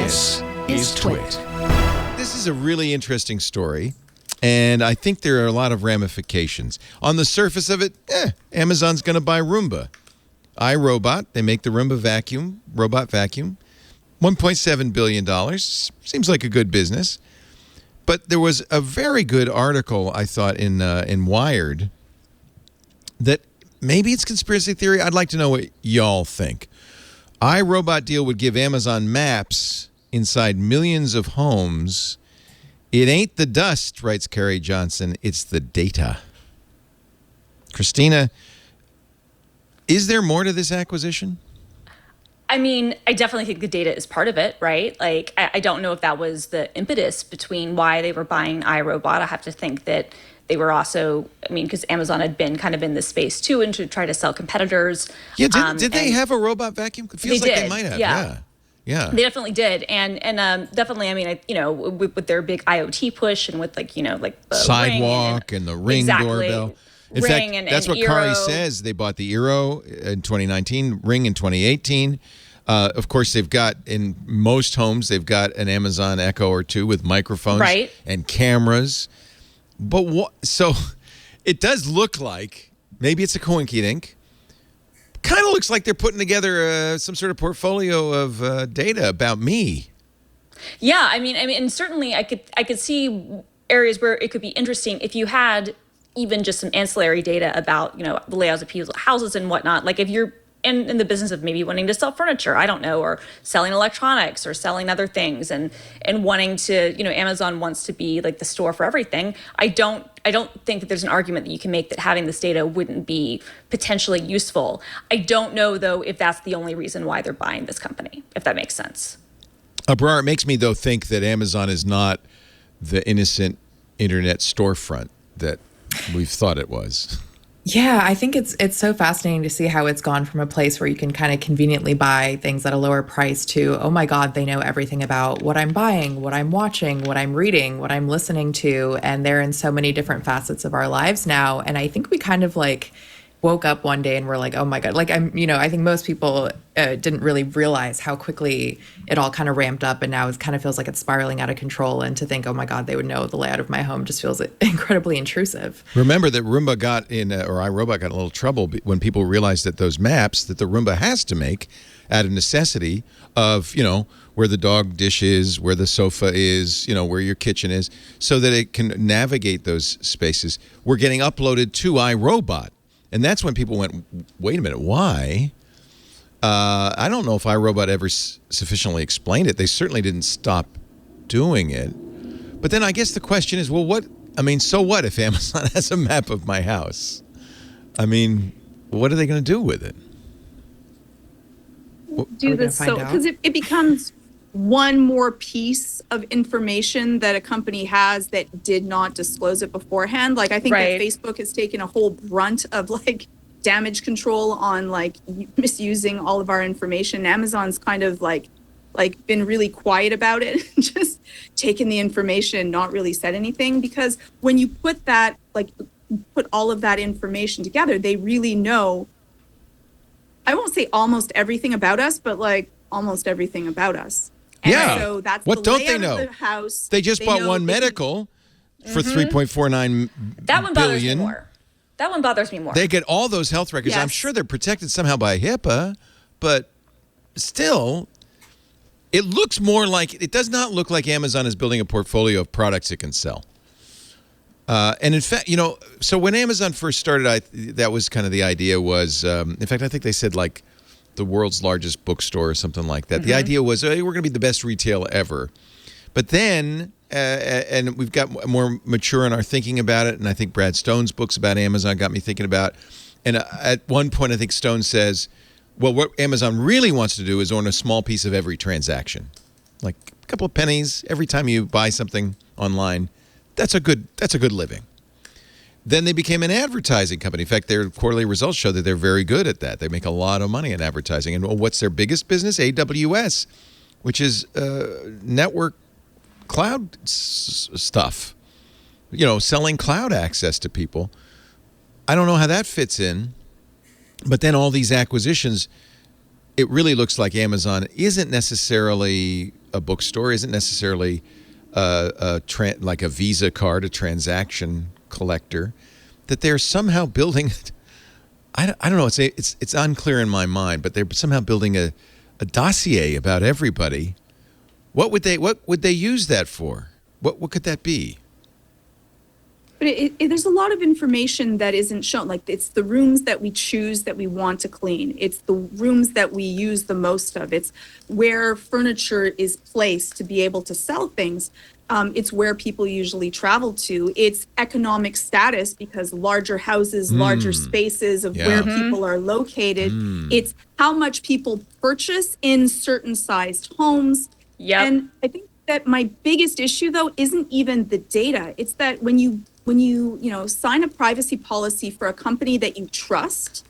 This is TWiT. This is a really interesting story, and I think there are a lot of ramifications. On the surface of it, Amazon's going to buy Roomba. iRobot, they make the Roomba robot vacuum. $1.7 billion. Seems like a good business. But there was a very good article, I thought, in Wired that maybe it's conspiracy theory. I'd like to know what y'all think. iRobot deal would give Amazon maps inside millions of homes. It ain't the dust, writes Carrie Johnson. It's the data. Christina, is there more to this acquisition? I mean, I definitely think the data is part of it, right? Like, I don't know if that was the impetus between why they were buying iRobot. I have to think that they were also, because Amazon had been kind of in this space too, and to try to sell competitors. Yeah, did they have a robot vacuum? It feels like they might have. Yeah. They definitely did, and definitely. With their big IoT push and with the sidewalk and the Ring doorbell. In fact, that's what Kari says. They bought the Eero in 2019, Ring in 2018. Of course, they've got, in most homes, they've got an Amazon Echo or two with microphones and cameras. But so it does look like, maybe it's a coinkydink, kind of looks like they're putting together some sort of portfolio of data about me. Yeah, and certainly I could see areas where it could be interesting if you had even just some ancillary data about, the layouts of people's houses and whatnot. Like if you're in the business of maybe wanting to sell furniture, I don't know, or selling electronics or selling other things and wanting to, Amazon wants to be like the store for everything. I don't think that there's an argument that you can make that having this data wouldn't be potentially useful. I don't know, though, if that's the only reason why they're buying this company, if that makes sense. Abrar, it makes me, though, think that Amazon is not the innocent internet storefront that we've thought it was. Yeah, I think it's so fascinating to see how it's gone from a place where you can kind of conveniently buy things at a lower price to, oh my God, they know everything about what I'm buying, what I'm watching, what I'm reading, what I'm listening to. And they're in so many different facets of our lives now. And I think we kind of woke up one day and we're like, oh my God, I think most people didn't really realize how quickly it all kind of ramped up, and now it kind of feels like it's spiraling out of control. And to think, oh my God, they would know the layout of my home just feels incredibly intrusive. Remember that Roomba got iRobot got in a little trouble when people realized that those maps that the Roomba has to make out of necessity of, where the dog dish is, where the sofa is, where your kitchen is, so that it can navigate those spaces, were getting uploaded to iRobot. And that's when people went, wait a minute, why? I don't know if iRobot ever sufficiently explained it. They certainly didn't stop doing it. But then I guess the question is, well, so what if Amazon has a map of my house? What are they going to do with it? Do this because it becomes one more piece of information that a company has that did not disclose it beforehand. I think that Facebook has taken a whole brunt of damage control on misusing all of our information. Amazon's kind of been really quiet about it, just taken the information and not really said anything, because when you put that put all of that information together, they really know, I won't say almost everything about us, but almost everything about us. And so that's what the don't they layout know? Of the house. They just bought One Medical for $3.49 that one bothers me more. That one bothers me more. They get all those health records. Yes. I'm sure they're protected somehow by HIPAA, but still, it does not look like Amazon is building a portfolio of products it can sell. And in fact, so when Amazon first started, that was kind of the idea was, in fact, I think they said the world's largest bookstore or something like that. Mm-hmm. The idea was, hey, we're going to be the best retailer ever. But then, and we've got more mature in our thinking about it, and I think Brad Stone's books about Amazon got me thinking about, and at one point I think Stone says, well, what Amazon really wants to do is own a small piece of every transaction. Like a couple of pennies every time you buy something online. That's a good living. Then they became an advertising company. In fact, their quarterly results show that they're very good at that. They make a lot of money in advertising. And what's their biggest business? AWS, which is network cloud stuff. Selling cloud access to people. I don't know how that fits in. But then all these acquisitions it really looks like Amazon isn't necessarily a bookstore, isn't necessarily like a Visa card, a transaction collector, that they're somehow building. I don't know. It's unclear in my mind, but they're somehow building a dossier about everybody. What would they use that for? What could that be? But there's a lot of information that isn't shown. Like, it's the rooms that we choose that we want to clean. It's the rooms that we use the most of. It's where furniture is placed to be able to sell things. It's where people usually travel to. It's economic status, because larger houses, larger spaces of where people are located. It's how much people purchase in certain sized homes. And I think that my biggest issue, though, isn't even the data. It's that when you sign a privacy policy for a company that you trust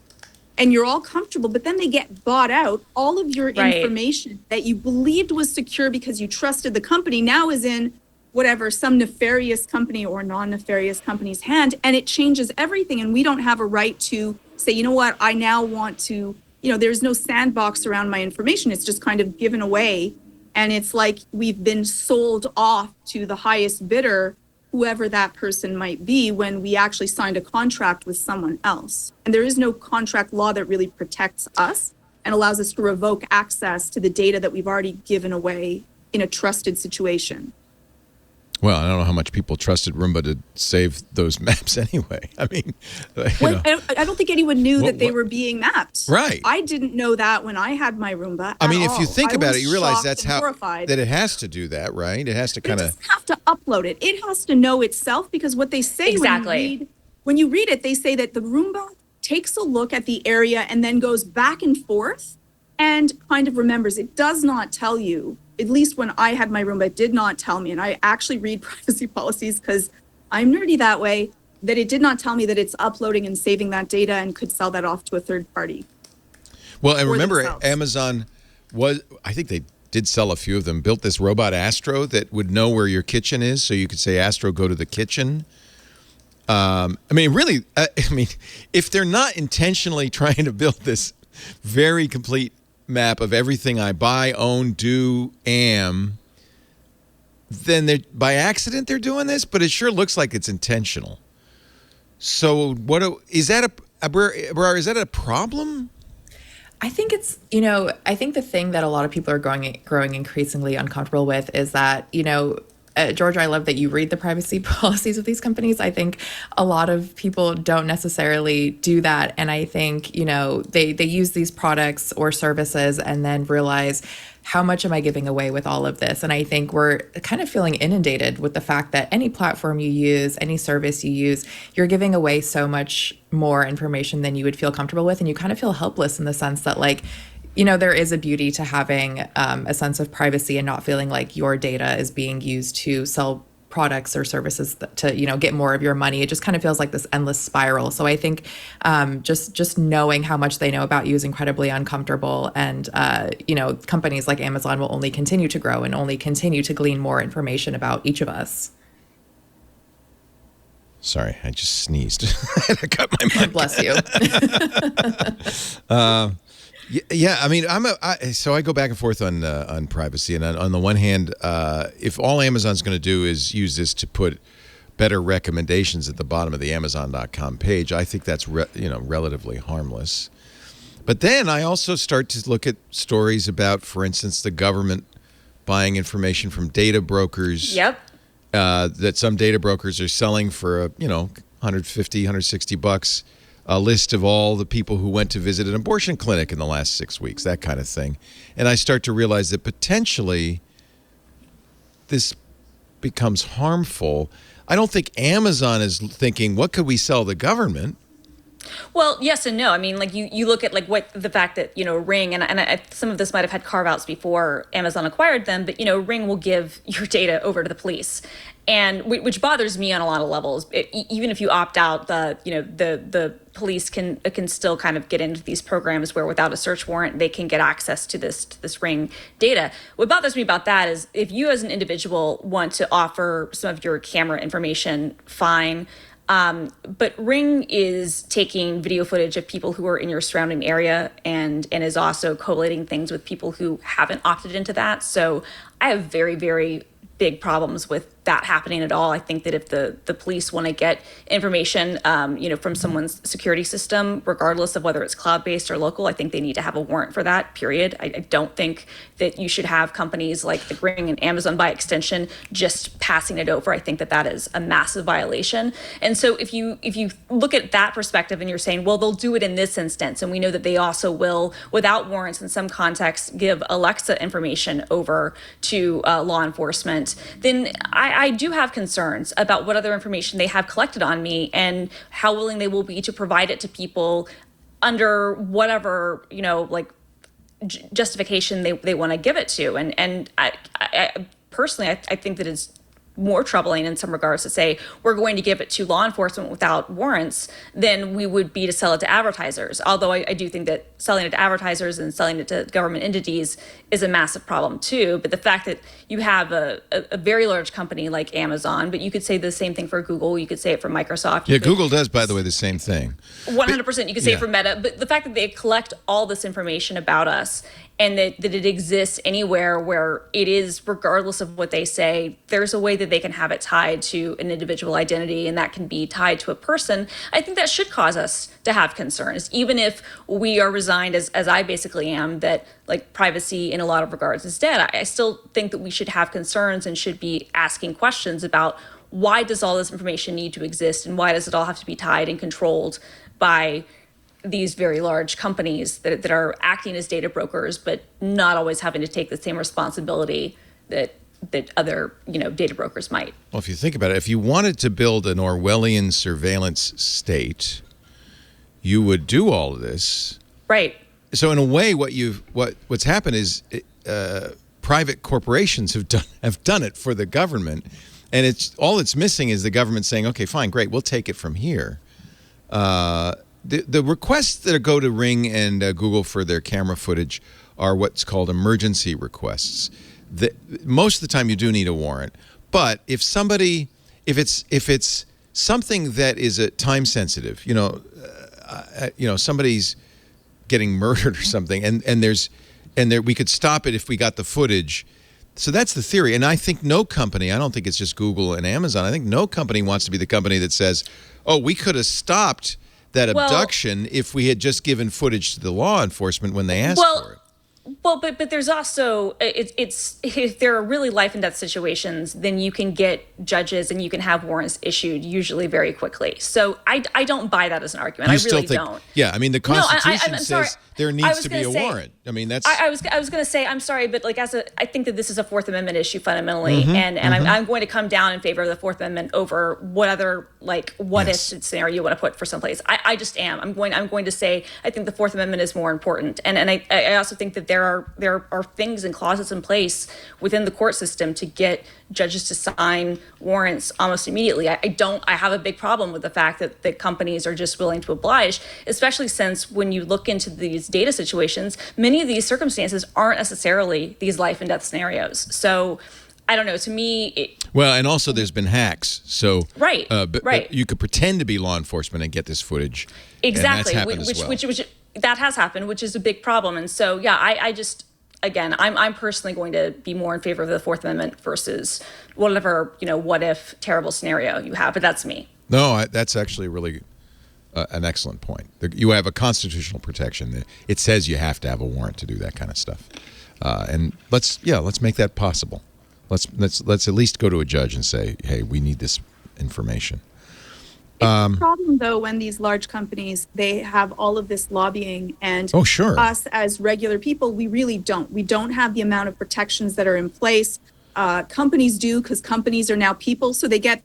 and you're all comfortable, but then they get bought out, all of your information that you believed was secure because you trusted the company now is in whatever, some nefarious company or non-nefarious company's hand, and it changes everything. And we don't have a right to say, you know what, I now want to, there's no sandbox around my information. It's just kind of given away. And it's like we've been sold off to the highest bidder, whoever that person might be, when we actually signed a contract with someone else. And there is no contract law that really protects us and allows us to revoke access to the data that we've already given away in a trusted situation. Well, I don't know how much people trusted Roomba to save those maps anyway. I mean, I don't think anyone knew that they were being mapped. Right. I didn't know that when I had my Roomba. I mean, if you think about it, you realize that's how horrified. That it has to do that, right? It has to kind of. It doesn't have to upload it. It has to know itself, because what they say when you read it, they say that the Roomba takes a look at the area and then goes back and forth and kind of remembers. It does not tell you. At least when I had my Roomba, it did not tell me, and I actually read privacy policies because I'm nerdy that way, that it did not tell me that it's uploading and saving that data and could sell that off to a third party. Well, and remember, Amazon I think they did sell a few of them, built this robot Astro that would know where your kitchen is, so you could say, Astro, go to the kitchen. Really, if they're not intentionally trying to build this very complete map of everything I buy, own, do, am, then by accident they're doing this, but it sure looks like it's intentional. So is that Abrar, is that a problem? I think it's, I think the thing that a lot of people are growing increasingly uncomfortable with is that, Georgia, I love that you read the privacy policies of these companies. I think a lot of people don't necessarily do that. And I think, they use these products or services and then realize, how much am I giving away with all of this? And I think we're kind of feeling inundated with the fact that any platform you use, any service you use, you're giving away so much more information than you would feel comfortable with. And you kind of feel helpless in the sense that, there is a beauty to having a sense of privacy and not feeling like your data is being used to sell products or services to get more of your money. It just kind of feels like this endless spiral. So I think just knowing how much they know about you is incredibly uncomfortable. And companies like Amazon will only continue to grow and only continue to glean more information about each of us. Sorry, I just sneezed. I had to cut my mic. Bless you. Yeah, I mean, so I go back and forth on privacy, and on the one hand, if all Amazon's going to do is use this to put better recommendations at the bottom of the Amazon.com page, I think that's relatively harmless. But then I also start to look at stories about, for instance, the government buying information from data brokers. Yep. That some data brokers are selling for $150, $160. A list of all the people who went to visit an abortion clinic in the last 6 weeks, that kind of thing. And I start to realize that potentially this becomes harmful. I don't think Amazon is thinking, what could we sell the government? Well, yes and no. I mean, you look at what the fact that, Ring, and some of this might have had carve-outs before Amazon acquired them, but, Ring will give your data over to the police. And which bothers me on a lot of levels. Even if you opt out, the police can still kind of get into these programs where without a search warrant, they can get access to this Ring data. What bothers me about that is if you as an individual want to offer some of your camera information, fine. But Ring is taking video footage of people who are in your surrounding area and is also collating things with people who haven't opted into that. So I have very, very big problems with that happening at all. I think that if the police want to get information, from someone's security system, regardless of whether it's cloud-based or local, I think they need to have a warrant for that, period. I don't think that you should have companies like the Ring and Amazon, by extension, just passing it over. I think that is a massive violation. And so if you look at that perspective and you're saying, well, they'll do it in this instance, and we know that they also will, without warrants in some contexts, give Alexa information over to law enforcement, then I do have concerns about what other information they have collected on me and how willing they will be to provide it to people under whatever, justification they want to give it to. And I personally, I think that it's more troubling in some regards to say we're going to give it to law enforcement without warrants than we would be to sell it to advertisers. Although I do think that selling it to advertisers and selling it to government entities is a massive problem too. But the fact that you have a very large company like Amazon, but you could say the same thing for Google, you could say it for Microsoft. Google does, by the way, the same thing. 100%. You could say it for Meta. But the fact that they collect all this information about us and that it exists anywhere where it is, regardless of what they say, there's a way that they can have it tied to an individual identity, and that can be tied to a person. I think that should cause us to have concerns, even if we are resigned, as I basically am, that privacy in a lot of regards is dead. I still think that we should have concerns and should be asking questions about why does all this information need to exist, and why does it all have to be tied and controlled by these very large companies that are acting as data brokers, but not always having to take the same responsibility that other data brokers might. Well, if you think about it, if you wanted to build an Orwellian surveillance state, you would do all of this, right? So in a way, what's happened is private corporations have done it for the government, and it's missing is the government saying, okay, fine, great, we'll take it from here. The requests that go to Ring and Google for their camera footage are what's called emergency requests. Most of the time you do need a warrant, but if it's something that is time sensitive, somebody's getting murdered or something, and we could stop it if we got the footage. So that's the theory, and I think no company, I don't think it's just Google and Amazon, I think no company wants to be the company that says, oh, we could have stopped that abduction if we had just given footage to the law enforcement when they asked for it. Well, but there's also, it's if there are really life and death situations, then you can get judges and you can have warrants issued usually very quickly. So I don't buy that as an argument. I really don't. Yeah, I mean, the Constitution says there needs to be a warrant. I mean, that's. I was going to say, I'm sorry, but I think that this is a Fourth Amendment issue fundamentally, and I'm going to come down in favor of the Fourth Amendment over what other what if scenario you want to put for someplace. I just am. I'm going to say I think the Fourth Amendment is more important, and I also think that there are things and clauses in place within the court system to get judges to sign warrants almost immediately. I have a big problem with the fact that companies are just willing to oblige, especially since when you look into these data situations, many of these circumstances aren't necessarily these life and death scenarios. So I don't know. To me, and also there's been hacks. So right. But you could pretend to be law enforcement and get this footage. Exactly, and that's happened which that has happened, which is a big problem. And so I just. Again, I'm personally going to be more in favor of the Fourth Amendment versus whatever, what if terrible scenario you have. But that's me. No, that's actually really an excellent point. You have a constitutional protection. It says you have to have a warrant to do that kind of stuff. And let's make that possible. Let's at least go to a judge and say, hey, we need this information. It's a problem, though, when these large companies, they have all of this lobbying, and us as regular people, we really don't. We don't have the amount of protections that are in place. Companies do, because companies are now people, so they get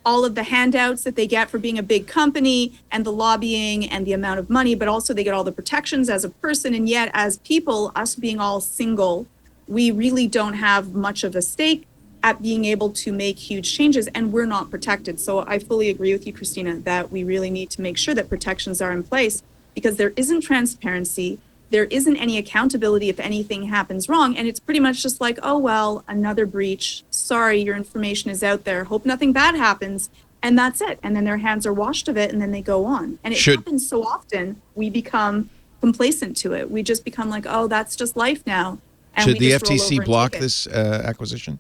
all of the handouts that they get for being a big company and the lobbying and the amount of money, but also they get all the protections as a person. And yet, as people, us being all single, we really don't have much of a stake at being able to make huge changes, and we're not protected. So I fully agree with you, Christina, that we really need to make sure that protections are in place, because there isn't transparency, there isn't any accountability if anything happens wrong, and it's pretty much just like, oh, well, another breach, sorry, your information is out there, hope nothing bad happens. and that's it. And then their hands are washed of it, and then they go on. And it happens so often, we become complacent to it. We just become like, oh, that's just life now. And should the FTC block this acquisition?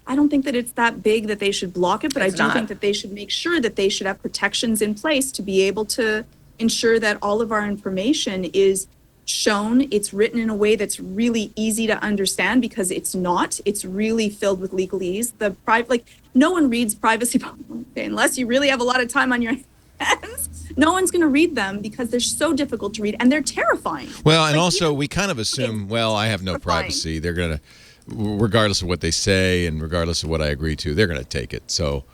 I don't think that it's that big that they should block it, but I do think that they should make sure that they should have protections in place to be able to ensure that all of our information is shown. It's written in a way that's really easy to understand, because it's not. It's really filled with legalese. No one reads privacy policy unless you really have a lot of time on your hands. No one's going to read them because they're so difficult to read, and they're terrifying. Well, and also we kind of assume, well, I have no privacy. They're going to, regardless of what they say and regardless of what I agree to, they're going to take it. So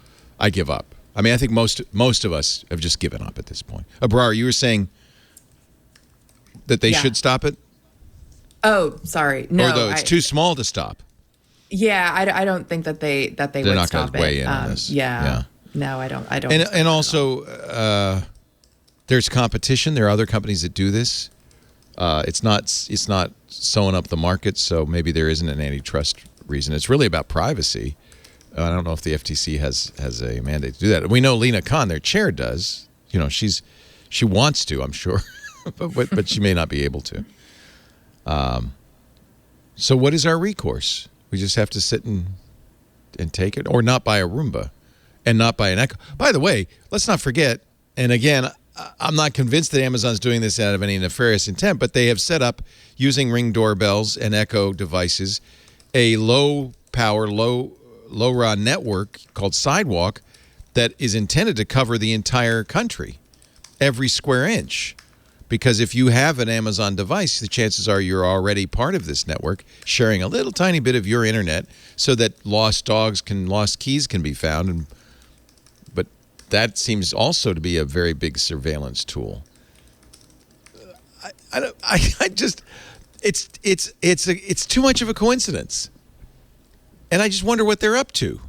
I give up. I mean, I think most of us have just given up at this point. Abrar, you were saying that they should stop it? Oh, sorry. No, or though it's too small to stop. Yeah, I don't think that they would stop it. They're not going to weigh in on this. Yeah. No, I don't. And also, there's competition. There are other companies that do this. It's not sewing up the market, so maybe there isn't an antitrust reason. It's really about privacy. I don't know if the FTC has a mandate to do that. We know Lena Khan, their chair, does. You know, she wants to, I'm sure, but she may not be able to. So what is our recourse? We just have to sit and take it, or not buy a Roomba, and not buy an Echo. By the way, let's not forget. And again, I'm not convinced that Amazon's doing this out of any nefarious intent, but they have set up, using Ring doorbells and Echo devices, a low-power, low-raw network called Sidewalk that is intended to cover the entire country, every square inch. Because if you have an Amazon device, the chances are you're already part of this network, sharing a little tiny bit of your internet so that lost keys can be found. But that seems also to be a very big surveillance tool. It's too much of a coincidence. And I just wonder what they're up to.